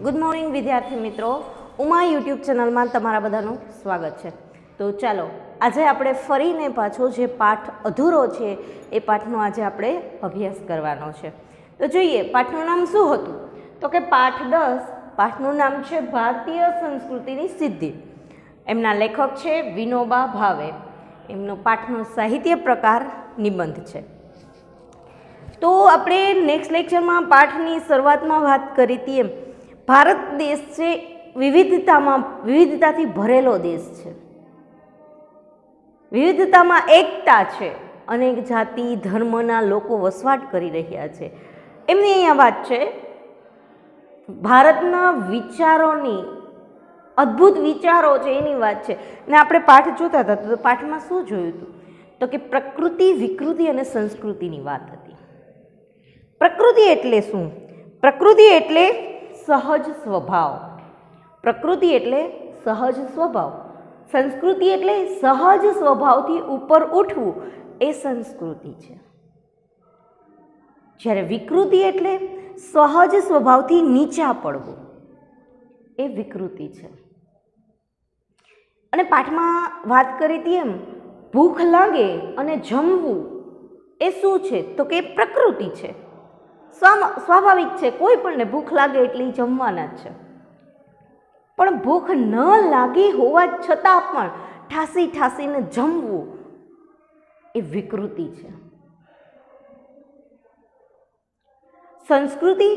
Good morning विद्यार्थी मित्रों, Uma YouTube channel में तमारा बधानुं स्वागत है। तो चलो आज आपणे फरीने पाछो जे पाठ अधूरो छे ए पाठनो आज आपणे अभ्यास करवानो छे। तो जोईए पाठनुं नाम शुं हतुं, तो के पाठ 10 पाठनुं नाम छे भारतीय संस्कृतिनी सिद्धि। एमना लेखक छे विनोबा भावे। एमनो पाठनो साहित्य प्रकार निबंध छे। तो आपणे नेक्स्ट लेक्चर में पाठनी शुरुआत में बात करी थी एम भारत देश छे विविधताथी भरेलो देश छे। विविधतामां एकता छे। अनेक जाति धर्मना लोको वसवाट करी रह्या छे। एमनी अहींया वात छे भारतना विचारोनी अद्भुत विचारो छे एनी वात छे। ने आपणे पाठ जोता हता तो पाठमां शुं जोयुं हतुं, तो के प्रकृति विकृति अने संस्कृतिनी वात हती। प्रकृति एटले शुं? प्रकृति एटले सहज स्वभाव। प्रकृति एटले सहज स्वभाव। संस्कृति एटले सहज स्वभावथी ऊपर उठवुं ए संस्कृति छे। ज्यारे विकृति एटले सहज स्वभावथी नीचा पड़वुं ए विकृति छे। अने पाठमां वात करी हती एम भूख लागे अने जमवुं ए शुं छे, तो के प्रकृति छे। स्वाभाविक है, कोई पण भूख लागे एटले जमवाना ज छे। पण भूख न लागी होवा छतां पण ठासी ठासीने जमवुं ए विकृति छे। संस्कृति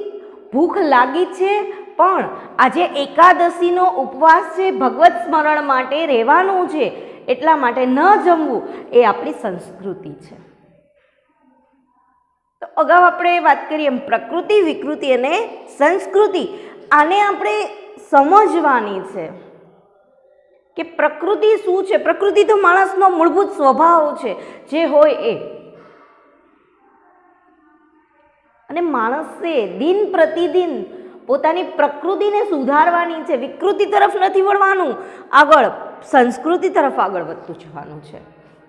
भूख लागी छे पण आजे एकादशीनो उपवास छे, भगवत स्मरण माटे रहेवानुं छे एटला माटे न जमवुं ए आपणी संस्कृति छे। तो अगाऊ आपणे वात करीए एम प्रकृति विकृति अने संस्कृति, आने आपणे समजवानी छे कि प्रकृति शुं छे। प्रकृति तो माणसनो मूलभूत स्वभाव छे जे होय ए। अने माणसे दिन प्रतिदिन पोतानी प्रकृतिने सुधारवानी छे। विकृति तरफ नथी वळवानुं, आगळ संस्कृति तरफ आगळ वधतुं जवानुं छे।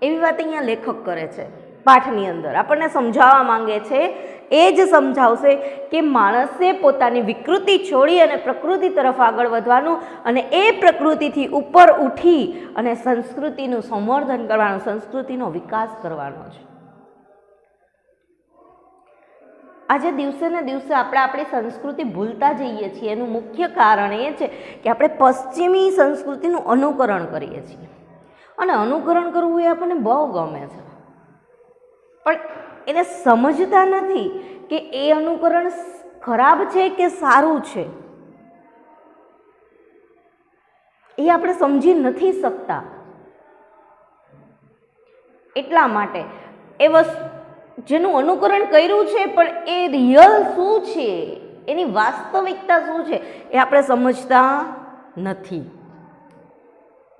एवी वात अहींया लेखक करे छे। पाठनी अंदर आपने समझावा मांगे छे, ए ज समझावशे कि माणसे पोतानी विकृति छोड़ी अने प्रकृति तरफ आगळ वधवानुं अने ए प्रकृतिथी उपर उठी अने संस्कृतिनुं संवर्धन करवानुं, संस्कृतिनो विकास करवानो छे। आज दिवसे ने दिवसे आपणे आपणी संस्कृति भूलता जईए छीए। एनुं मुख्य कारण ए छे कि आपणे पश्चिमी संस्कृतिनुं अनुकरण करीए छीए अने अनुकरण करवुं ए आपणे बहु गमे छे। पण एने समझता नहीं कि ए अनुकरण खराब है कि सारू है। ये आपणे समझी नहीं सकता। एटला माटे ए वस्तु जेनुं अनुकरण कर्युं छे पण ए रियल शुं छे, एनी वास्तविकता शुं छे ए आपणे समझता नहीं।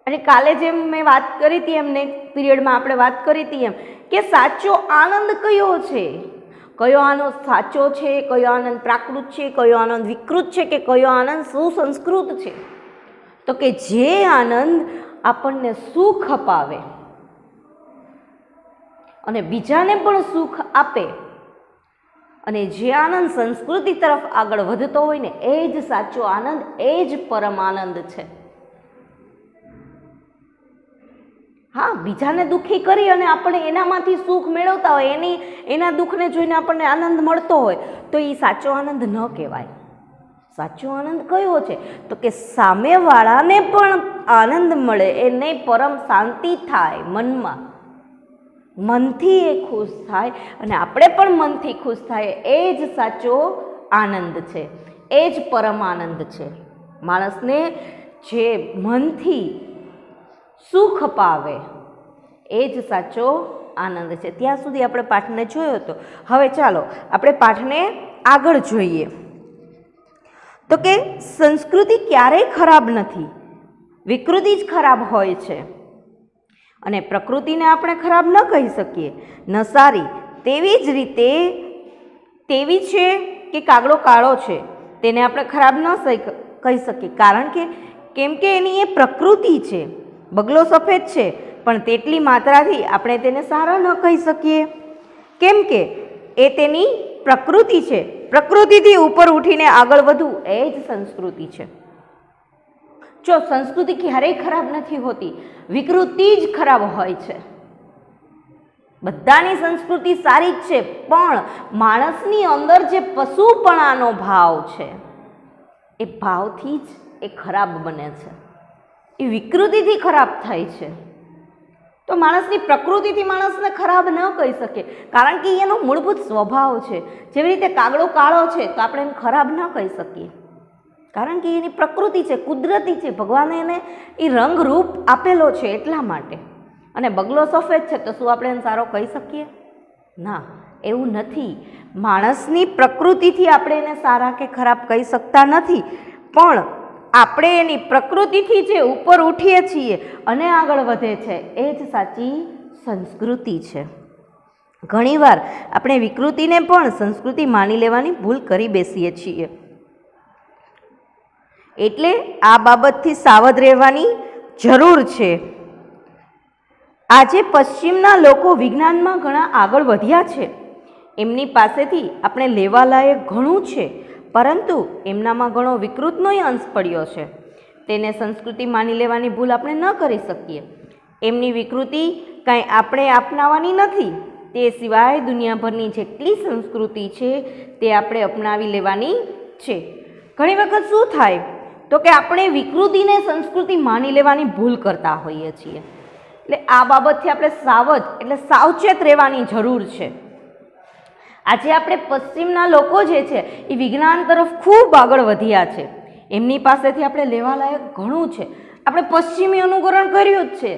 अने काले जेम मैं बात करी थी एम नेक्स्ट पीरियड में आपणे बात करी थी एम कि साचो आनंद कयो छे, कयो आनंद साचो छे, कयो आनंद प्राकृत छे, कयो आनंद विकृत छे के कयो आनंद सुसंस्कृत छे। तो कि जे आनंद आपणने सुख अपावे अने बीजाने पण सुख आपे अने जे आनंद संस्कृति तरफ आगळ वधतो होय ने ए ज साचो आनंद, ए ज परम आनंद छे। हाँ, बीजाने दुखी करी अने आपणे एनामांथी सुख मेळवता होय, एना दुखने जोईने आपणे आनंद मळतो होय तो ई साचो आनंद न कहेवाय। साचो आनंद कयो छे, तो के सामेवाळाने पण आनंद मळे, एने परम शांति थाय मनमा, मनथी ए खुश थाय अने आपणे पण मनथी खुश थाय। ए ज साचो आनंद छे, ए ज परम आनंद छे। माणसने जे मनथी सुख पावे ए ज साचो आनंद छे। त्यां सुधी आपणे पाठने जोयो तो। हवे चालो आपणे पाठने आगळ जोईए। तो के संस्कृति क्यारेय खराब नथी, विकृति ज खराब होय छे अने प्रकृतिने आपणे खराब न कही सकीए, न सारी। तेवी ज रीते तेवी छे के कागड़ो काळो छे तेने आपणे खराब न कही सकीए, कारण के केम के एनी ए प्रकृति छे। बगलो सफेद छे पण तेटली मात्राथी आपणे तेने सारो न कही सकीए, केम के ए तेनी प्रकृति छे। પ્રકૃતિથી ઉપર ઉઠીને આગળ વધવું એ જ સંસ્કૃતિ છે. જો સંસ્કૃતિ ક્યારેય ખરાબ નથી હોતી, વિકૃતિ જ ખરાબ હોય છે. બધાની સંસ્કૃતિ સારી જ છે, પણ માણસની અંદર જે પશુપણાનો ભાવ છે એ ભાવથી જ એ ખરાબ બને છે, એ વિકૃતિથી ખરાબ થાય છે. તો માણસની પ્રકૃતિથી માણસને ખરાબ ન કહી શકીએ, કારણ કે એનો મૂળભૂત સ્વભાવ છે. જેવી રીતે કાગડો કાળો છે તો આપણે એને ખરાબ ન કહી શકીએ, કારણ કે એની પ્રકૃતિ છે, કુદરતી છે, ભગવાને એને એ રંગરૂપ આપેલો છે એટલા માટે. અને બગલો સફેદ છે તો શું આપણે એને સારો કહી શકીએ? ના, એવું નથી. માણસની પ્રકૃતિથી આપણે એને સારા કે ખરાબ કહી શકતા નથી, પણ આપણે એની પ્રકૃતિથી જે ઉપર ઉઠીએ છીએ અને આગળ વધે છે એ જ સાચી સંસ્કૃતિ છે. ઘણીવાર આપણે વિકૃતિને પણ સંસ્કૃતિ માની લેવાની ભૂલ કરી બેસીએ છીએ. એટલે આ બાબતથી સાવધ રહેવાની જરૂર છે. આજે પશ્ચિમના લોકો વિજ્ઞાનમાં ઘણા આગળ વધ્યા છે, એમની પાસેથી આપણે લેવાલાયક ઘણું છે, પરંતુ એમનામાં ઘણો વિકૃતનોય અંશ પડ્યો છે. તેને સંસ્કૃતિ માની લેવાની ભૂલ આપણે ન કરી શકીએ. એમની વિકૃતિ કાંઈ આપણે અપનાવવાની નથી, તે સિવાય દુનિયાભરની જેટલી સંસ્કૃતિ છે તે આપણે અપનાવી લેવાની છે. ઘણી વખત શું થાય તો કે આપણે વિકૃતિને સંસ્કૃતિ માની લેવાની ભૂલ કરતા હોઈએ છીએ. એટલે આ બાબતથી આપણે સાવધ એટલે સાવચેત રહેવાની જરૂર છે. આજે આપણે પશ્ચિમના લોકો જે છે એ વિજ્ઞાન તરફ ખૂબ આગળ વધ્યા છે, એમની પાસેથી આપણે લેવાલાયક ઘણું છે. આપણે પશ્ચિમી અનુકરણ કર્યું જ છે,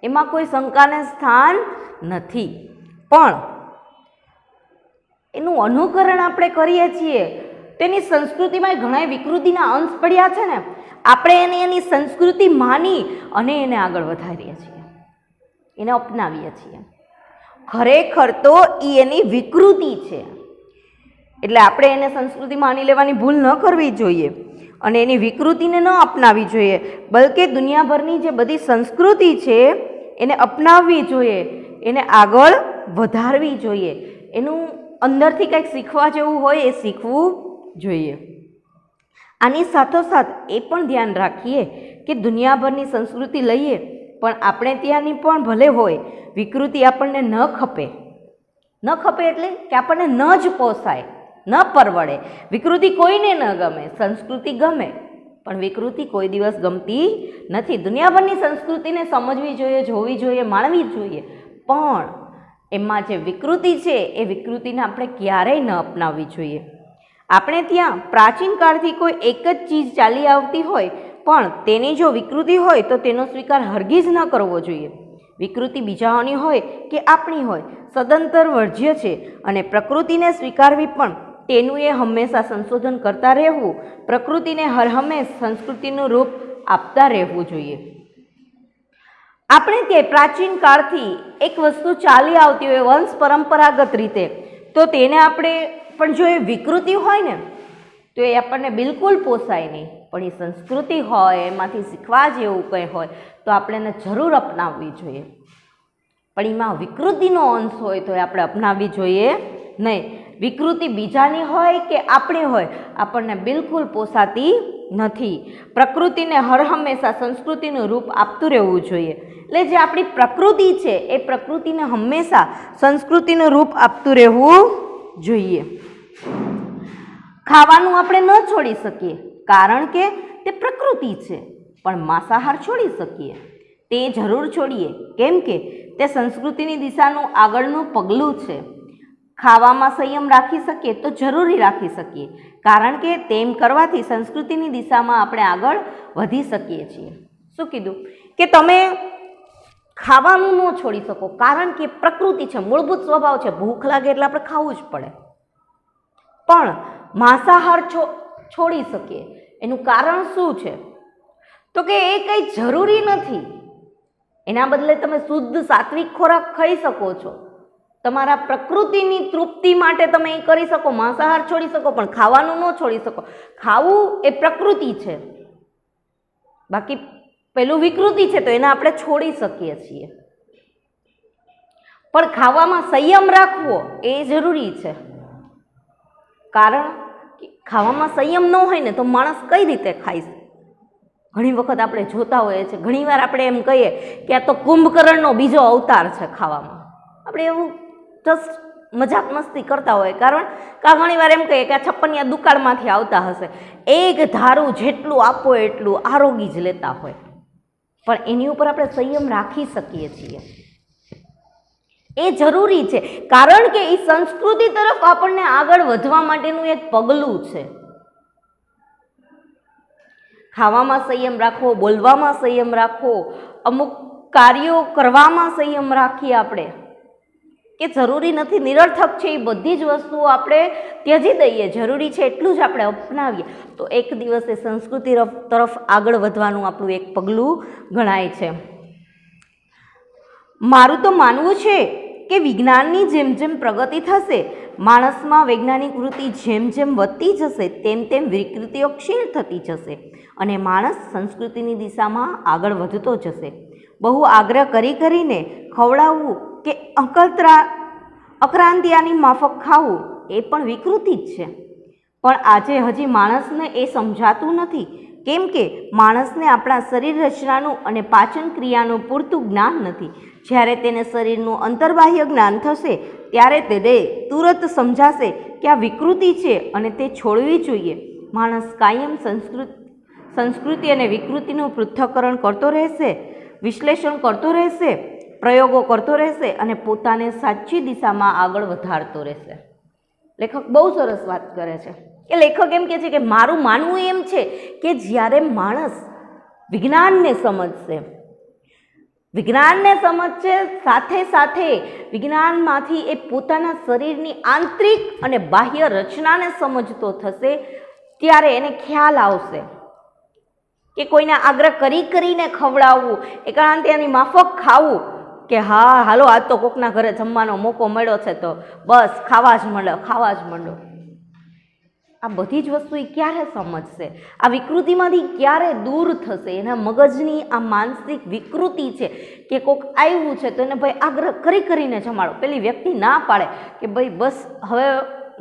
એમાં કોઈ શંકાને સ્થાન નથી, પણ એનું અનુકરણ આપણે કરીએ છીએ તેની સંસ્કૃતિમાં ઘણા વિકૃતિના અંશ પડ્યા છે ને, આપણે એની સંસ્કૃતિ માની અને એને આગળ વધારીએ છીએ, એને અપનાવીએ છીએ. ખરેખર તો એ એની વિકૃતિ છે. એટલે આપણે એને સંસ્કૃતિ માની લેવાની ભૂલ ન કરવી જોઈએ અને એની વિકૃતિને ન અપનાવી જોઈએ, બલકે દુનિયાભરની જે બધી સંસ્કૃતિ છે એને અપનાવવી જોઈએ, એને આગળ વધારવી જોઈએ. એનું અંદરથી કંઈક શીખવા જેવું હોય એ શીખવું જોઈએ. આની સાથોસાથ એ પણ ધ્યાન રાખીએ કે દુનિયાભરની સંસ્કૃતિ લઈએ પણ આપણે ત્યાંની પણ ભલે હોય, વિકૃતિ આપણને ન ખપે. ન ખપે એટલે કે આપણને ન જ પોસાય, ન પરવડે. વિકૃતિ કોઈને ન ગમે, સંસ્કૃતિ ગમે, પણ વિકૃતિ કોઈ દિવસ ગમતી નથી. દુનિયાભરની સંસ્કૃતિને સમજવી જોઈએ, જોવી જોઈએ, માણવી જોઈએ, પણ એમાં જે વિકૃતિ છે એ વિકૃતિને આપણે ક્યારેય ન અપનાવવી જોઈએ. આપણે ત્યાં પ્રાચીન કાળથી કોઈ એક જ ચીજ ચાલી આવતી હોય પણ તેની જો વિકૃતિ હોય તો તેનો સ્વીકાર હરગીજ ન કરવો જોઈએ. વિકૃતિ બીજાઓની હોય કે આપણી હોય, સદંતર વર્જ્ય છે અને પ્રકૃતિને સ્વીકારવી પણ તેનું એ હંમેશા સંશોધન કરતા રહેવું, પ્રકૃતિને હરહંમેશ સંસ્કૃતિનું રૂપ આપતા રહેવું જોઈએ. આપણે તે પ્રાચીન કાળથી એક વસ્તુ ચાલી આવતી હોય વંશ પરંપરાગત રીતે, તો તેને આપણે પણ જો એ વિકૃતિ હોય ને તો એ આપણને બિલકુલ પોસાય નહીં, પણ એ સંસ્કૃતિ હોય, એમાંથી શીખવા જેવું કંઈ હોય તો આપણે એને જરૂર અપનાવવી જોઈએ. પણ એમાં વિકૃતિનો અંશ હોય તો એ આપણે અપનાવવી જોઈએ નહીં. વિકૃતિ બીજાની હોય કે આપણી હોય, આપણને બિલકુલ પોસાતી નથી. પ્રકૃતિને હર હંમેશા સંસ્કૃતિનું રૂપ આપતું રહેવું જોઈએ. એટલે જે આપણી પ્રકૃતિ છે એ પ્રકૃતિને હંમેશા સંસ્કૃતિનું રૂપ આપતું રહેવું જોઈએ. ખાવાનું આપણે ન છોડી શકીએ કારણ કે તે પ્રકૃતિ છે, પણ માંસાહાર છોડી શકીએ, તે જરૂર છોડીએ, કેમ કે તે સંસ્કૃતિની દિશાનું આગળનું પગલું છે. ખાવામાં સંયમ રાખી શકીએ તો જરૂરી રાખી શકીએ, કારણ કે તેમ કરવાથી સંસ્કૃતિની દિશામાં આપણે આગળ વધી શકીએ છીએ. શું કીધું કે તમે ખાવાનું ન છોડી શકો કારણ કે પ્રકૃતિ છે, મૂળભૂત સ્વભાવ છે, ભૂખ લાગે એટલે આપણે ખાવું જ પડે, પણ માંસાહાર છોડી શકીએ. એનું કારણ શું છે તો કે એ કંઈ જરૂરી નથી. એના બદલે તમે શુદ્ધ સાત્વિક ખોરાક ખાઈ શકો છો. તમારા પ્રકૃતિની તૃપ્તિ માટે તમે એ કરી શકો, માંસાહાર છોડી શકો, પણ ખાવાનું ન છોડી શકો. ખાવું એ પ્રકૃતિ છે, બાકી પેલું વિકૃતિ છે તો એને આપણે છોડી શકીએ છીએ, પણ ખાવામાં સંયમ રાખવો એ જરૂરી છે. કારણ કે ખાવામાં સંયમ ન હોય ને તો માણસ કઈ રીતે ખાય છે? ઘણી વખત આપણે જોતા હોઈએ છીએ, ઘણીવાર આપણે એમ કહીએ કે આ તો કુંભકર્ણનો બીજો અવતાર છે ખાવામાં. આપણે એવું જસ્ટ મજાક મસ્તી કરતા હોય, કારણ કે ઘણીવાર એમ કહીએ કે આ છપ્પનિયા દુકાળમાંથી આવતા હશે. એક ધારું જેટલું આપો એટલું આરોગી જ લેતા હોય, પણ એની ઉપર આપણે સંયમ રાખી શકીએ છીએ. એ જરૂરી છે, કારણ કે એ સંસ્કૃતિ તરફ આપણને આગળ વધવા માટેનું એક પગલું છે. ખાવામાં સંયમ રાખવો, બોલવામાં સંયમ રાખવો, અમુક કાર્યો કરવામાં સંયમ રાખીએ આપણે, કે જરૂરી નથી, નિરર્થક છે, એ બધી જ વસ્તુઓ આપણે ત્યજી દઈએ, જરૂરી છે એટલું જ આપણે અપનાવીએ તો એક દિવસે સંસ્કૃતિ તરફ આગળ વધવાનું આપણું એક પગલું ગણાય છે. મારું તો માનવું છે કે વિજ્ઞાનની જેમ જેમ પ્રગતિ થશે, માણસમાં વૈજ્ઞાનિક વૃત્તિ જેમ જેમ વધતી જશે તેમ તેમ વિકૃતિઓ ક્ષીણ થતી જશે અને માણસ સંસ્કૃતિની દિશામાં આગળ વધતો જશે. બહુ આગ્રહ કરીને ખવડાવવું કે અક્રાંતિયાની માફક ખાવું એ પણ વિકૃતિ જ છે. પણ આજે હજી માણસને એ સમજાતું નથી, કેમ કે માણસને આપણા શરીર રચનાનું અને પાચન ક્રિયાનું પૂરતું જ્ઞાન નથી. જ્યારે તેને શરીરનું અંતર્બાહ્ય જ્ઞાન થશે ત્યારે તેને તુરંત સમજાશે કે આ વિકૃતિ છે અને તે છોડવી જોઈએ. માણસ કાયમ સંસ્કૃતિ અને વિકૃતિનું પૃથ્થકરણ કરતો રહેશે, વિશ્લેષણ કરતો રહેશે, પ્રયોગો કરતો રહેશે અને પોતાને સાચી દિશામાં આગળ વધારતો રહેશે. લેખક બહુ સરસ વાત કરે છે કે લેખક એમ કહે છે કે મારું માનવું એમ છે કે જ્યારે માણસ વિજ્ઞાનને સમજશે સાથે સાથે વિજ્ઞાનમાંથી એ પોતાના શરીરની આંતરિક અને બાહ્ય રચનાને સમજતો થશે, ત્યારે એને ખ્યાલ આવશે કે કોઈને આગ્રહ કરીને ખવડાવવું, એકાંતિયાની માફક ખાવું કે હા હાલો આજ તો કોકના ઘરે જમવાનો મોકો મળ્યો છે તો બસ ખાવા જ માંડો. આ બધી જ વસ્તુ એ ક્યારે સમજશે? આ વિકૃતિમાંથી ક્યારે દૂર થશે? એના મગજની આ માનસિક વિકૃતિ છે કે કોક આવ્યું છે તો એને ભાઈ આગ્રહ કરીને જમાડો. પેલી વ્યક્તિ ના પાડે કે ભાઈ બસ હવે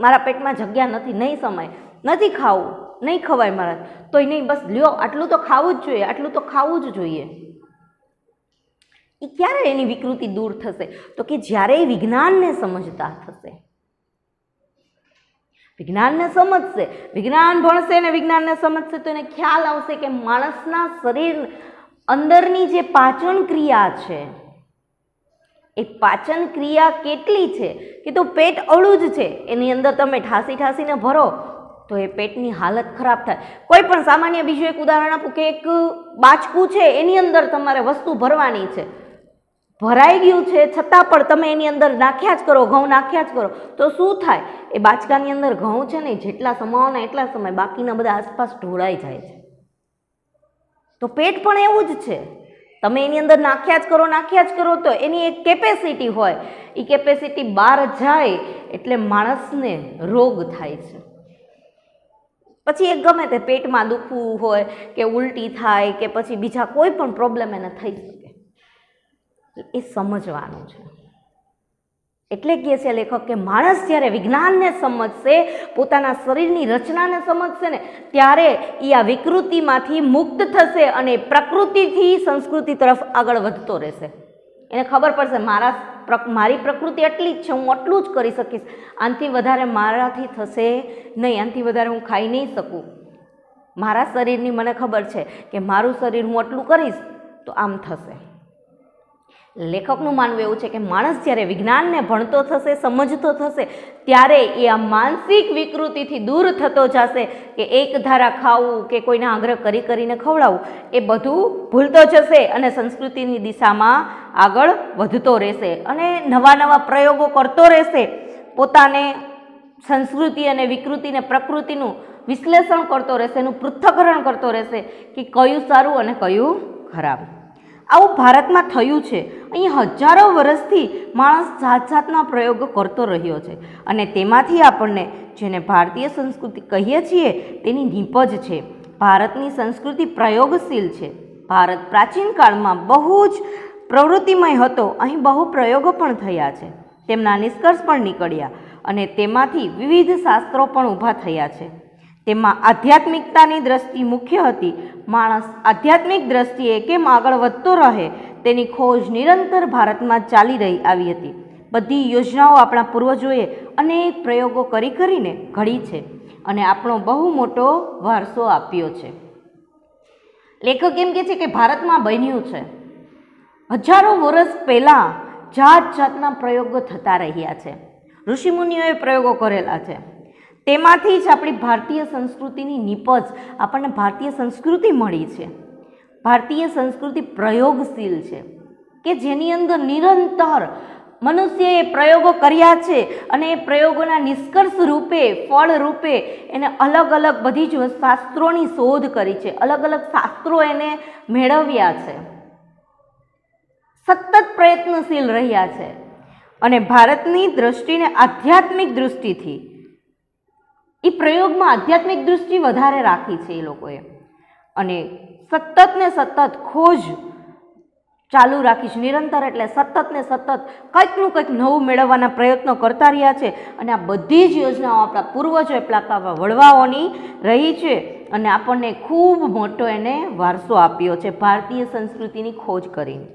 મારા પેટમાં જગ્યા નથી, નહીં સમાય, નથી ખાવું, નહીં ખવાય મારા, તોય નહીં, બસ લ્યો આટલું તો ખાવું જ જોઈએ. એ ક્યારે એની વિકૃતિ દૂર થશે? તો કે જ્યારે એ વિજ્ઞાનને સમજતા થશે, વિજ્ઞાનને સમજશે, વિજ્ઞાન ભણશે ને વિજ્ઞાનને સમજશે તો એને ખ્યાલ આવશે કે માણસના શરીર અંદરની જે પાચન ક્રિયા છે એ પાચન ક્રિયા કેટલી છે કે તો પેટ અળું જ છે, એની અંદર તમે ઠાસીને ભરો તો એ પેટની હાલત ખરાબ થાય. કોઈ પણ સામાન્ય બીજું એક ઉદાહરણ આપું કે એક બાચકું છે, એની અંદર તમારે વસ્તુ ભરવાની છે, ભરાઈ ગયું છે છતાં પણ તમે એની અંદર નાખ્યા જ કરો, ઘઉં નાખ્યા જ કરો તો શું થાય? એ બાચકાની અંદર ઘઉં છે ને જેટલા સમાવવાના એટલા સમય બાકીના બધા આસપાસ ઢોળાઈ જાય છે. તો પેટ પણ એવું જ છે, તમે એની અંદર નાખ્યા જ કરો તો એની એક કેપેસિટી હોય, એ કેપેસિટી બહાર જાય એટલે માણસને રોગ થાય છે. પછી એ ગમે તે પેટમાં દુખવું હોય કે ઉલટી થાય કે પછી બીજા કોઈ પણ પ્રોબ્લેમ એને થઈ શકે. એ સમજવાનું છે. એટલે કહે છે લેખક કે માણસ જ્યારે વિજ્ઞાનને સમજશે, પોતાના શરીરની રચનાને સમજશે ને ત્યારે એ આ વિકૃતિમાંથી મુક્ત થશે અને પ્રકૃતિથી સંસ્કૃતિ તરફ આગળ વધતો રહેશે. એને ખબર પડશે મારી પ્રકૃતિ એટલી જ છે, હું આટલું જ કરી શકીશ, આનાથી વધારે મારાથી થશે નહીં, આનાથી વધારે હું ખાઈ નહીં શકું. મારા શરીરની મને ખબર છે કે મારું શરીર હું આટલું કરીશ તો આમ થશે. લેખકનું માનવું એવું છે કે માણસ જ્યારે વિજ્ઞાનને ભણતો થશે, સમજતો થશે ત્યારે એ આ માનસિક વિકૃતિથી દૂર થતો જશે કે એક ધારા ખાવું કે કોઈને આગ્રહ કરીને ખવડાવવું એ બધું ભૂલતો જશે અને સંસ્કૃતિની દિશામાં આગળ વધતો રહેશે અને નવા પ્રયોગો કરતો રહેશે. પોતાને સંસ્કૃતિ અને વિકૃતિને પ્રકૃતિનું વિશ્લેષણ કરતો રહેશે, એનું પૃથ્થકરણ કરતો રહેશે કે કયું સારું અને કયું ખરાબ. આવું ભારતમાં થયું છે. અહીં હજારો વર્ષથી માણસ જાતના પ્રયોગો કરતો રહ્યો છે અને તેમાંથી આપણને જેને ભારતીય સંસ્કૃતિ કહીએ છીએ તેની નીપજ છે. ભારતની સંસ્કૃતિ પ્રયોગશીલ છે. ભારત પ્રાચીન કાળમાં બહુ જ પ્રવૃત્તિમય હતો. અહીં બહુ પ્રયોગો પણ થયા છે, તેમના નિષ્કર્ષ પણ નીકળ્યા અને તેમાંથી વિવિધ શાસ્ત્રો પણ ઊભા થયા છે. તેમાં આધ્યાત્મિકતાની દ્રષ્ટિ મુખ્ય હતી. માણસ આધ્યાત્મિક દ્રષ્ટિએ કેમ આગળ વધતો રહે તેની ખોજ નિરંતર ભારતમાં ચાલી રહી આવી હતી. બધી યોજનાઓ આપણા પૂર્વજોએ અનેક પ્રયોગો કરીને ઘડી છે અને આપણો બહુ મોટો વારસો આપ્યો છે. લેખક એમ કહે છે કે ભારતમાં બન્યું છે. હજારો વર્ષ પહેલાં જાત જાતના પ્રયોગો થતા રહ્યા છે. ઋષિમુનિઓએ પ્રયોગો કરેલા છે. તેમાંથી જ આપણી ભારતીય સંસ્કૃતિની નીપજ, આપણને ભારતીય સંસ્કૃતિ મળી છે. ભારતીય સંસ્કૃતિ પ્રયોગશીલ છે કે જેની અંદર નિરંતર મનુષ્યએ પ્રયોગો કર્યા છે અને એ પ્રયોગોના નિષ્કર્ષ રૂપે, ફળ રૂપે એને અલગ અલગ બધી જ શાસ્ત્રોની શોધ કરી છે. અલગ અલગ શાસ્ત્રો એને મેળવ્યા છે. સતત પ્રયત્નશીલ રહ્યા છે અને ભારતની દ્રષ્ટિને આધ્યાત્મિક દૃષ્ટિથી એ પ્રયોગમાં આધ્યાત્મિક દૃષ્ટિ વધારે રાખી છે એ લોકોએ અને સતત ને સતત ખોજ ચાલુ રાખી છે. નિરંતર એટલે સતત ને સતત કંઈકનું કંઈક નવું મેળવવાના પ્રયત્નો કરતા રહ્યા છે અને આ બધી જ યોજનાઓ આપણા પૂર્વજો પેલા વડવાઓની રહી છે અને આપણને ખૂબ મોટો એને વારસો આપ્યો છે ભારતીય સંસ્કૃતિની ખોજ કરીને.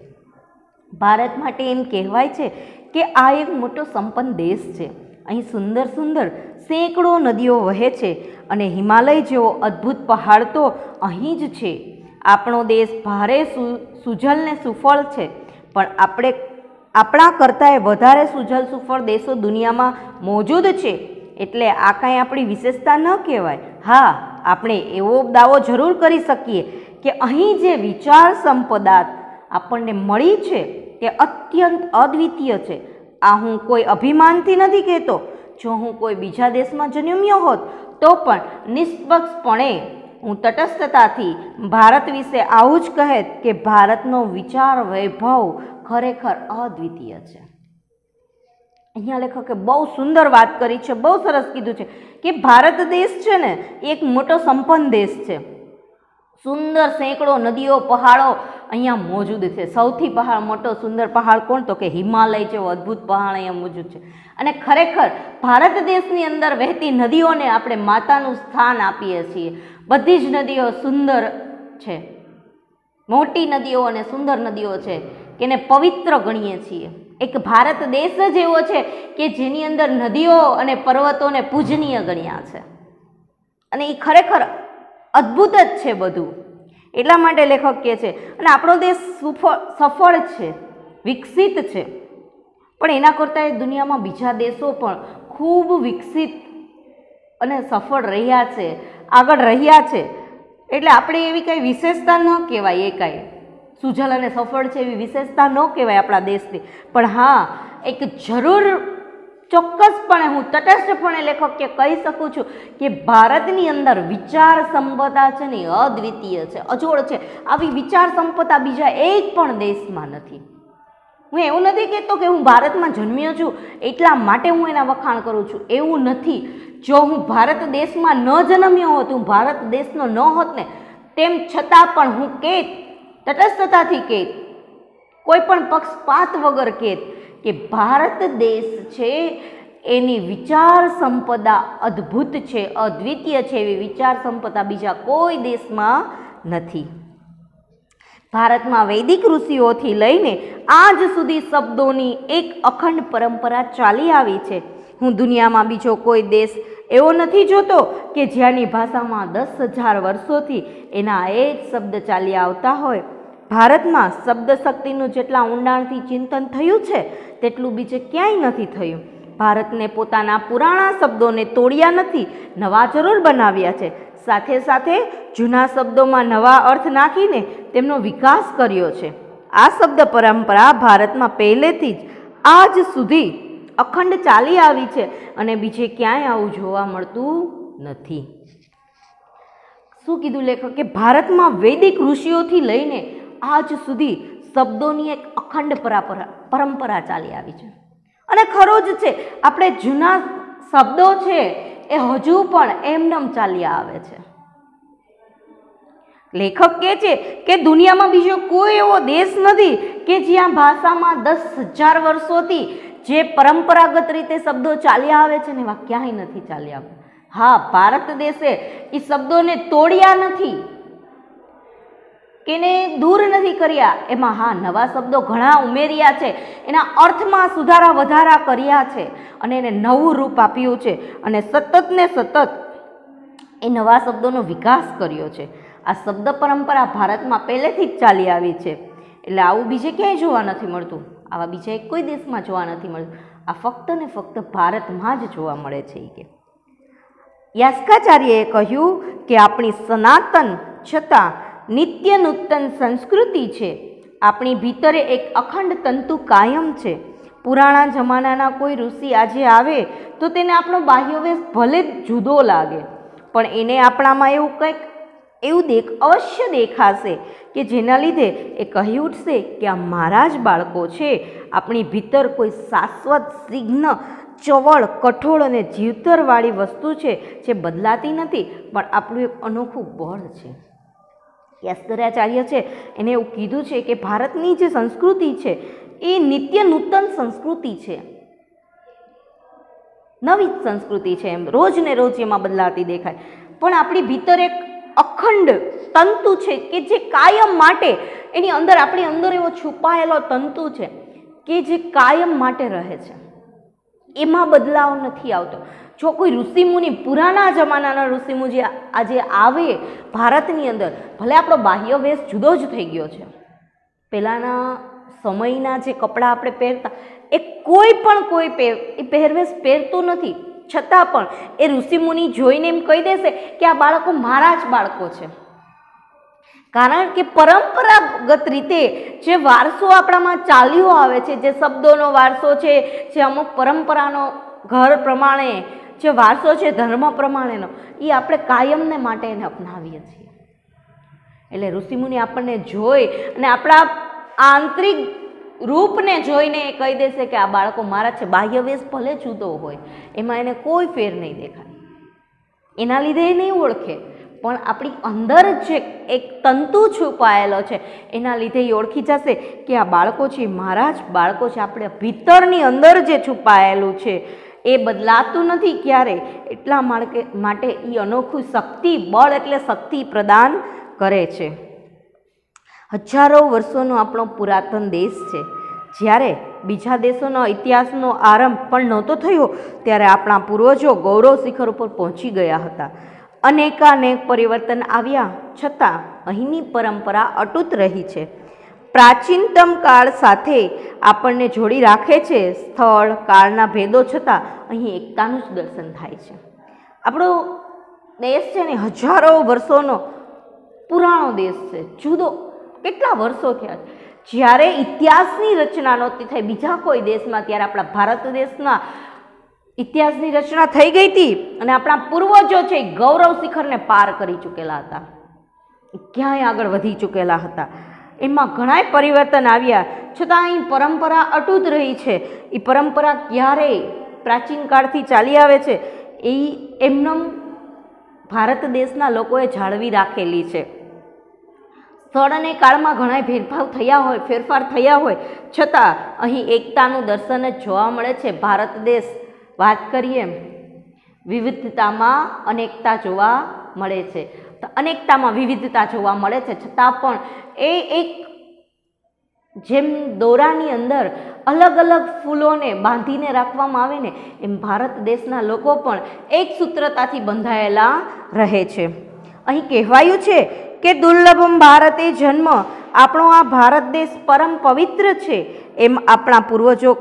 ભારત માટે એમ કહેવાય છે કે આ એક મોટો સંપન્ન દેશ છે. અહીં સુંદર સુંદર સેંકડો નદીઓ વહે છે અને હિમાલય જેવો અદ્ભુત પહાડ તો અહીં જ છે. આપણો દેશ ભારે સુજલ ને સુફળ છે, પણ આપણા કરતાંય વધારે સુજલ સુફળ દેશો દુનિયામાં મોજૂદ છે. એટલે આ કાંઈ આપણી વિશેષતા ન કહેવાય. હા, આપણે એવો દાવો જરૂર કરી શકીએ કે અહીં જે વિચાર સંપદા આપણને મળી છે તે અત્યંત અદ્વિતીય છે. આ હું કોઈ અભિમાનથી નથી કહેતો. જો હું કોઈ બીજા દેશમાં જન્મ્યો હોત તો પણ નિષ્પક્ષપણે હું તટસ્થતાથી ભારત વિશે આવું જ કહેત કે ભારતનો વિચાર વૈભવ ખરેખર અદ્વિતીય છે. અહીંયા લેખકે બહુ સુંદર વાત કરી છે, બહુ સરસ કીધું છે કે ભારત દેશ છે ને એક મોટો સંપન્ન દેશ છે. સુંદર સેંકડો નદીઓ, પહાડો અહીંયા મોજૂદ છે. સૌથી મોટો સુંદર પહાડ કોણ? તો કે હિમાલય જેવો અદ્ભુત પહાડ અહીંયા મોજૂદ છે. અને ખરેખર ભારત દેશની અંદર વહેતી નદીઓને આપણે માતાનું સ્થાન આપીએ છીએ. બધી જ નદીઓ સુંદર છે, મોટી નદીઓ અને સુંદર નદીઓ છે કે એને પવિત્ર ગણીએ છીએ. એક ભારત દેશ જ એવો છે કે જેની અંદર નદીઓ અને પર્વતોને પૂજનીય ગણ્યા છે અને એ ખરેખર અદ્ભુત જ છે બધું. એટલા માટે લેખક કહે છે અને આપણો દેશ સફળ છે, વિકસિત છે, પણ એના કરતાં એ દુનિયામાં બીજા દેશો પણ ખૂબ વિકસિત અને સફળ રહ્યા છે, આગળ રહ્યા છે. એટલે આપણે એવી કંઈ વિશેષતા ન કહેવાય, એ કાંઈ સુજલ અને સફળ છે એવી વિશેષતા ન કહેવાય આપણા દેશની. પણ હા, એક જરૂર ચોક્કસપણે હું તટસ્થપણે લેખક કે કહી શકું છું કે ભારતની અંદર વિચાર સંપદા છે ને અદ્વિતીય છે, અજોડ છે. આવી વિચાર સંપદા બીજા એક પણ દેશમાં નથી. હું એવું નથી કહેતો કે હું ભારતમાં જન્મ્યો છું એટલા માટે હું એના વખાણ કરું છું, એવું નથી. જો હું ભારત દેશમાં ન જન્મ્યો હોત, હું ભારત દેશનો ન હોત ને, તેમ છતાં પણ હું કહેત, તટસ્થતાથી કહેત, કોઈ પણ પક્ષપાત વગર કહેત કે ભારત દેશ છે એની વિચાર સંપદા અદ્ભુત છે, અદ્વિતીય છે. એવી વિચાર સંપદા બીજા કોઈ દેશમાં નથી. ભારતમાં વૈદિક ઋષિઓથી લઈને આજ સુધી શબ્દોની એક અખંડ પરંપરા ચાલી આવી છે. હું દુનિયામાં બીજો કોઈ દેશ એવો નથી જોતો કે જ્યાંની ભાષામાં 10,000 વર્ષોથી એના એ જ શબ્દ ચાલી આવતા હોય. ભારતમાં શબ્દ શક્તિનું જેટલા ઊંડાણથી ચિંતન થયું છે તેટલું બીજે ક્યાંય નથી થયું. ભારતને પોતાના પુરાણા શબ્દોને તોડ્યા નથી, નવા જરૂર બનાવ્યા છે. સાથે સાથે જૂના શબ્દોમાં નવા અર્થ નાખીને તેમનો વિકાસ કર્યો છે. આ શબ્દ પરંપરા ભારતમાં પહેલેથી જ આજ સુધી અખંડ ચાલી આવી છે અને બીજે ક્યાંય આવું જોવા મળતું નથી. શું કીધું લેખક કે ભારતમાં વૈદિક ઋષિઓથી લઈને આજ સુધી શબ્દોની એક અખંડ પરંપરા ચાલી આવી છે. અને ખરો જ છે, આપણે જૂના શબ્દો છે એ હજુ પણ એમનેમ ચાલ્યા આવે છે. લેખક કહે છે કે દુનિયામાં બીજો કોઈ એવો દેશ નથી કે જ્યાં ભાષામાં 10,000 વર્ષોથી જે પરંપરાગત રીતે શબ્દો ચાલ્યા આવે છે ને એવા ક્યાંય નથી ચાલ્યા આવે. હા, ભારત દેશે એ શબ્દોને તોડ્યા નથી કે ને દૂર નથી કર્યા, એમાં હા નવા શબ્દો ઘણા ઉમેર્યા છે, એના અર્થમાં સુધારા વધારા કર્યા છે અને એને નવું રૂપ આપ્યું છે અને સતત ને સતત એ નવા શબ્દોનો વિકાસ કર્યો છે. આ શબ્દ પરંપરા ભારતમાં પહેલેથી જ ચાલી આવી છે, એટલે આવું બીજે ક્યાંય જોવા નથી મળતું, આવા બીજા કોઈ દેશમાં જોવા નથી મળતું. આ ફક્ત ને ફક્ત ભારતમાં જ જોવા મળે છે. કે યાસ્કાચાર્યએ કહ્યું કે આપણી સનાતન છતાં નિત્ય નૂતન સંસ્કૃતિ છે. આપણી ભીતરે એક અખંડ તંતુ કાયમ છે. પુરાણા જમાનાના કોઈ ઋષિ આજે આવે તો તેને આપણો બાહ્યવેશ ભલે જ જુદો લાગે, પણ એને આપણામાં એવું કંઈક અવશ્ય દેખાશે કે જેના લીધે એ કહી ઉઠશે કે આ મારા જ બાળકો છે. આપણી ભીતર કોઈ શાશ્વત સિગ્ન ચવળ કઠોળ અને જીવતરવાળી વસ્તુ છે જે બદલાતી નથી, પણ આપણું એક અનોખું બળ છે. યાસ્કાચાર્ય છે એને એવું કીધું છે કે ભારતની જે સંસ્કૃતિ છે એ નિત્ય નૂતન સંસ્કૃતિ છે, નવી સંસ્કૃતિ છે, એમ રોજ ને રોજ એમાં બદલાતી દેખાય, પણ આપણી ભીતર એક અખંડ તંતુ છે કે જે કાયમ માટે એની અંદર આપણી અંદર એવો છુપાયેલો તંતુ છે કે જે કાયમ માટે રહે છે, એમાં બદલાવ નથી આવતો. જો કોઈ ઋષિમુનિ પુરાના જમાનાના ઋષિમુનિ આજે આવે ભારતની અંદર, ભલે આપણો બાહ્ય વેશ જુદો જ થઈ ગયો છે, પહેલાંના સમયના જે કપડાં આપણે પહેરતા એ કોઈ પહેરવેશ પહેરતું નથી, છતાં પણ એ ઋષિમુનિ જોઈને એમ કહી દેશે કે આ બાળકો મારા જ બાળકો છે. કારણ કે પરંપરાગત રીતે જે વારસો આપણામાં ચાલ્યો આવે છે, જે શબ્દોનો વારસો છે, જે અમુક પરંપરાનો ઘર પ્રમાણે જે વારસો છે ધર્મ પ્રમાણેનો, એ આપણે કાયમને માટે એને અપનાવીએ છીએ. એટલે ઋષિમુનિ આપણને જોઈ અને આપણા આંતરિક રૂપને જોઈને એ કહી દેશે કે આ બાળકો મારા છે. બાહ્ય વેશ ભલે જુદો હોય, એમાં એને કોઈ ફેર નહીં દેખાય, એના લીધે એ નહીં ઓળખે, પણ આપણી અંદર જે એક તંતુ છુપાયેલો છે એના લીધે એ ઓળખી જશે કે આ બાળકો છે મારા જ બાળકો છે. આપણે ભીતરની અંદર જે છુપાયેલું છે એ બદલાતું નથી ક્યારે, એટલા માટે એ અનોખું શક્તિ બળ એટલે શક્તિ પ્રદાન કરે છે. હજારો વર્ષોનો આપણો પુરાતન દેશ છે. જ્યારે બીજા દેશોનો ઇતિહાસનો આરંભ પણ નહોતો થયો ત્યારે આપણા પૂર્વજો ગૌરવ શિખર ઉપર પહોંચી ગયા હતા. અનેકાનેક પરિવર્તન આવ્યા છતાં અહીંની પરંપરા અતૂટ રહી છે. પ્રાચીનતમ કાળ સાથે આપણને જોડી રાખે છે. સ્થળ કાળના ભેદો છતાં અહીં એકતાનું જ દર્શન થાય છે. આપણો દેશ છે ને હજારો વર્ષોનો પુરાણો દેશ છે, જુદો કેટલા વર્ષો થયા છે. જ્યારે ઇતિહાસની રચના નહોતી થઈ બીજા કોઈ દેશમાં, ત્યારે આપણા ભારત દેશના ઇતિહાસની રચના થઈ ગઈ હતી અને આપણા પૂર્વજો છે ગૌરવ શિખરને પાર કરી ચૂકેલા હતા, ક્યાંય આગળ વધી ચૂકેલા હતા. એમાં ઘણાય પરિવર્તન આવ્યા છતાં અહીં પરંપરા અતૂટ રહી છે. એ પરંપરા ક્યારેય પ્રાચીન કાળથી ચાલી આવે છે એ એમનો ભારત દેશના લોકોએ જાળવી રાખેલી છે. સ્થળ અને કાળમાં ઘણા ફેરફાર થયા હોય છતાં અહીં એકતાનું દર્શન જ જોવા મળે છે. ભારત દેશ વાત કરીએ વિવિધતામાં અનેકતા જોવા મળે છે, તો અનેકતામાં વિવિધતા જોવા મળે છે, છતાં પણ એ એક જેમ દોરાની અંદર અલગ અલગ ફૂલોને બાંધીને રાખવામાં આવે ને એમ ભારત દેશના લોકો પણ એક સૂત્રતાથી બંધાયેલા રહે છે. અહીં કહેવાયું છે કે દુર્લભમ ભારતે જન્મ, આપણો આ ભારત દેશ પરમ પવિત્ર છે. એમ આપણા પૂર્વજો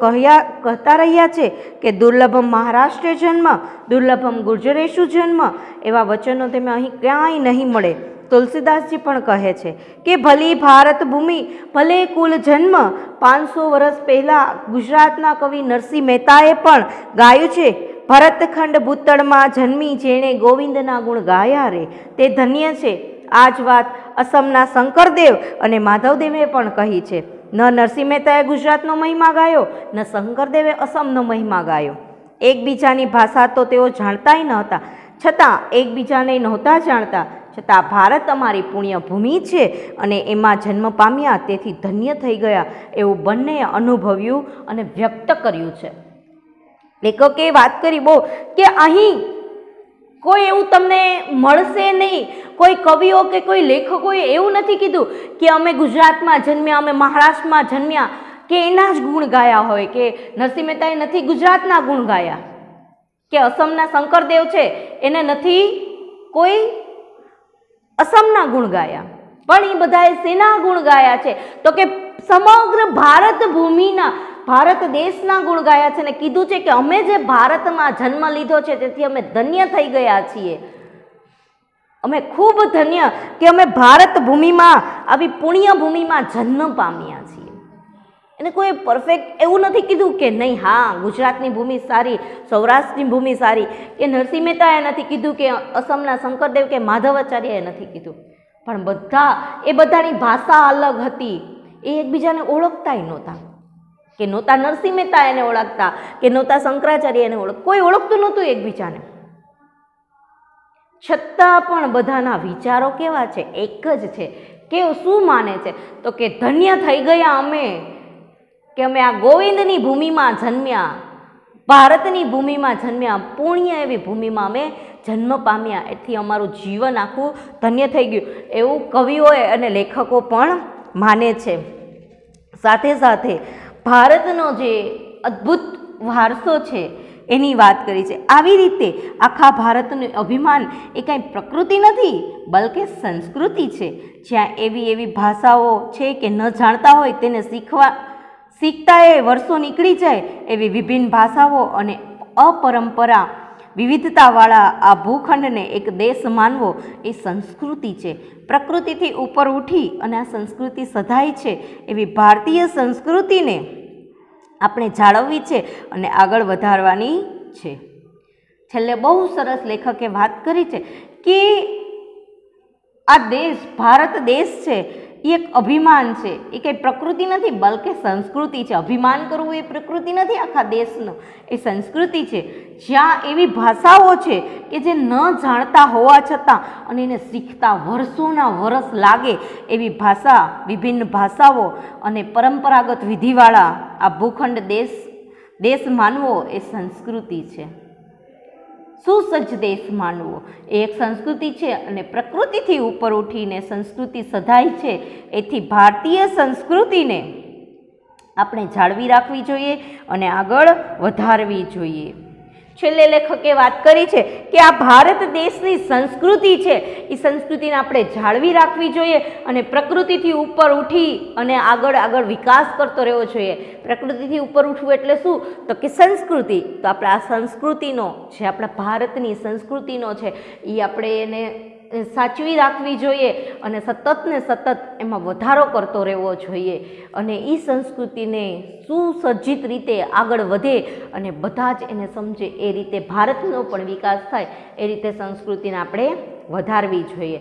કહેતા રહ્યા છે કે દુર્લભમ મહારાષ્ટ્ર જન્મ, દુર્લભમ ગુર્જરેશુ જન્મ, એવા વચનો તમે અહીં ક્યાંય નહીં મળે. તુલસીદાસજી પણ કહે છે કે ભલી ભારત ભૂમિ ભલે કુલ જન્મ. 500 વર્ષ પહેલાં ગુજરાતના કવિ નરસિંહ મહેતાએ પણ ગાયું છે ભરતખંડ ભૂતળમાં જન્મી જેણે ગોવિંદના ગુણ ગાયા રે, તે ધન્ય છે. આ જ વાત અસમના શંકરદેવ અને માધવદેવે પણ કહી છે. ન નરસિંહ મહેતાએ ગુજરાતનો મહિમા ગાયો, ન શંકરદેવે અસમનો મહિમા ગાયો. એકબીજાની ભાષા તો તેઓ જાણતાય ન હતા, છતાં એકબીજાને નહોતા જાણતા છતાં ભારત અમારી પુણ્યભૂમિ છે અને એમાં જન્મ પામ્યા તેથી ધન્ય થઈ ગયા એવું બંને અનુભવ્યું અને વ્યક્ત કર્યું છે. લેખકે વાત કરી બહુ કે અહીં કોઈ એવું તમને મળશે નહીં, કોઈ કવિઓ કે કોઈ લેખકોએ એવું નથી કીધું કે અમે ગુજરાતમાં જન્મ્યા, અમે મહારાષ્ટ્રમાં જન્મ્યા કે એના જ ગુણ ગાયા હોય, કે નરસિંહ મહેતાએ નથી ગુજરાતના ગુણ ગાયા, કે અસમના શંકરદેવ છે એને નથી કોઈ અસમના ગુણ ગાયા, પણ એ બધાએ શેના ગુણ ગાયા છે તો કે સમગ્ર ભારત ભૂમિના, ભારત દેશના ગુણ ગાયા છે ને કીધું છે કે અમે જે ભારતમાં જન્મ લીધો છે તેથી અમે ધન્ય થઈ ગયા છીએ, અમે ખૂબ ધન્ય કે અમે ભારત ભૂમિમાં આવી પુણ્ય ભૂમિમાં જન્મ પામ્યા છીએ. એને કોઈ પરફેક્ટ એવું નથી કીધું કે નહીં હા ગુજરાતની ભૂમિ સારી, સૌરાષ્ટ્રની ભૂમિ સારી, કે નરસિંહ મહેતાએ નથી કીધું, કે અસમના શંકરદેવ કે માધવાચાર્યએ નથી કીધું, પણ એ બધાની ભાષા અલગ હતી, એ એકબીજાને ઓળખતાય નહોતા, કે નહોતા નરસિંહ મહેતા એને ઓળખતા, કે નહોતા શંકરાચાર્ય એને કોઈ ઓળખતું નહોતું એકબીજાને, છતાં પણ બધાના વિચારો કેવા છે, એક જ છે. કે શું માને છે તો કે ધન્ય થઈ ગયા અમે, કે અમે આ ગોવિંદની ભૂમિમાં જન્મ્યા, ભારતની ભૂમિમાં જન્મ્યા, પુણ્ય એવી ભૂમિમાં અમે જન્મ પામ્યા, એથી અમારું જીવન આખું ધન્ય થઈ ગયું એવું કવિઓએ અને લેખકો પણ માને છે. સાથે સાથે ભારતનો જે અદ્ભુત વારસો છે એની વાત કરી છે. આવી રીતે આખા ભારતનું અભિમાન એ કાંઈ પ્રકૃતિ નથી બલકે સંસ્કૃતિ છે, જ્યાં એવી ભાષાઓ છે કે ન જાણતા હોય તેને શીખતા એ વર્ષો નીકળી જાય એવી વિભિન્ન ભાષાઓ અને અપરંપરા વિવિધતાવાળા આ ભૂખંડને એક દેશ માનવો એ સંસ્કૃતિ છે. પ્રકૃતિથી ઉપર ઉઠી અને આ સંસ્કૃતિ સધાય છે એવી ભારતીય સંસ્કૃતિને આપણે જાળવવી છે અને આગળ વધારવાની છે. છેલ્લે બહુ સરસ લેખકે વાત કરી છે કે આ દેશ, ભારત દેશ છે એ એક અભિમાન છે, એ કંઈ પ્રકૃતિ નથી બલકે સંસ્કૃતિ છે. અભિમાન કરવું એ પ્રકૃતિ નથી આખા દેશનો, એ સંસ્કૃતિ છે. જ્યાં એવી ભાષાઓ છે કે જે ન જાણતા હોવા છતાં અને એને શીખતા વર્ષોના વર્ષ લાગે એવી ભાષા, વિભિન્ન ભાષાઓ અને પરંપરાગત વિધિવાળા આ ભૂખંડ દેશ માનવો એ સંસ્કૃતિ છે. સુસજ્જ દેશ માનવો એ એક સંસ્કૃતિ છે અને પ્રકૃતિથી ઉપર ઉઠીને સંસ્કૃતિ સધાય છે. એથી ભારતીય સંસ્કૃતિને આપણે જાળવી રાખવી જોઈએ અને આગળ વધારવી જોઈએ. છેલ્લે લેખકે વાત કરી છે કે આ ભારત દેશની સંસ્કૃતિ છે એ સંસ્કૃતિને આપણે જાળવી રાખવી જોઈએ અને પ્રકૃતિથી ઉપર ઉઠી અને આગળ વિકાસ કરતો રહેવો જોઈએ. પ્રકૃતિથી ઉપર ઉઠવું એટલે શું તો કે સંસ્કૃતિ. તો આપણે આ સંસ્કૃતિનો જે આપણા ભારતની સંસ્કૃતિનો છે એ આપણે એને સાચવી રાખવી જોઈએ અને સતત ને સતત એમાં વધારો કરતો રહેવો જોઈએ અને એ સંસ્કૃતિને સુસજ્જિત રીતે આગળ વધે અને બધા જ એને સમજે એ રીતે ભારતનો પણ વિકાસ થાય એ રીતે સંસ્કૃતિને આપણે વધારવી જોઈએ.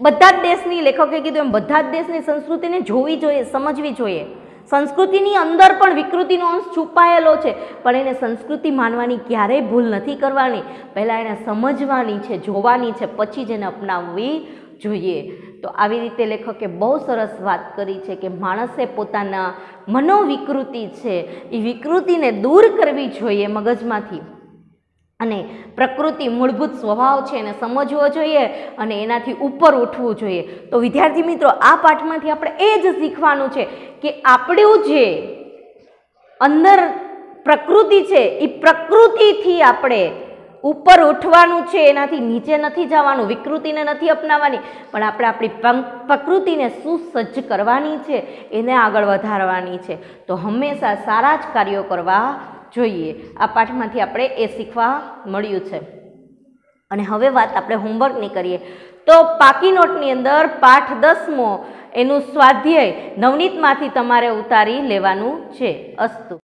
બધા જ દેશની, લેખકે કીધું એમ, બધા જ દેશની સંસ્કૃતિને જોવી જોઈએ, સમજવી જોઈએ. સંસ્કૃતિની અંદર પણ વિકૃતિનો અંશ છુપાયેલો છે, પણ એને સંસ્કૃતિ માનવાની ક્યારેય ભૂલ નથી કરવાની. પહેલાં એને સમજવાની છે, જોવાની છે, પછી જ એને અપનાવવી જોઈએ. તો આવી રીતે લેખકે બહુ સરસ વાત કરી છે કે માણસે પોતાના મનોવિકૃતિ છે એ વિકૃતિને દૂર કરવી જોઈએ મગજમાંથી અને પ્રકૃતિ મૂળભૂત સ્વભાવ છે એને સમજવો જોઈએ અને એનાથી ઉપર ઉઠવું જોઈએ. તો વિદ્યાર્થી મિત્રો, આ પાઠમાંથી આપણે એ જ શીખવાનું છે કે આપણું જે અંદર પ્રકૃતિ છે એ પ્રકૃતિથી આપણે ઉપર ઉઠવાનું છે, એનાથી નીચે નથી જવાનું, વિકૃતિને નથી અપનાવવાની, પણ આપણે આપણી પ્રકૃતિને સુસજ્જ કરવાની છે, એને આગળ વધારવાની છે. તો હંમેશા સારા જ કાર્યો કરવા જોઈએ. આ પાઠમાંથી આપણે એ શીખવા મળ્યું છે. અને હવે વાત આપણે હોમવર્કની કરીએ તો પાકી નોટની અંદર પાઠ 10મો એનું સ્વાધ્યાય નવનીતમાંથી તમારે ઉતારી લેવાનું છે. અસ્તુ.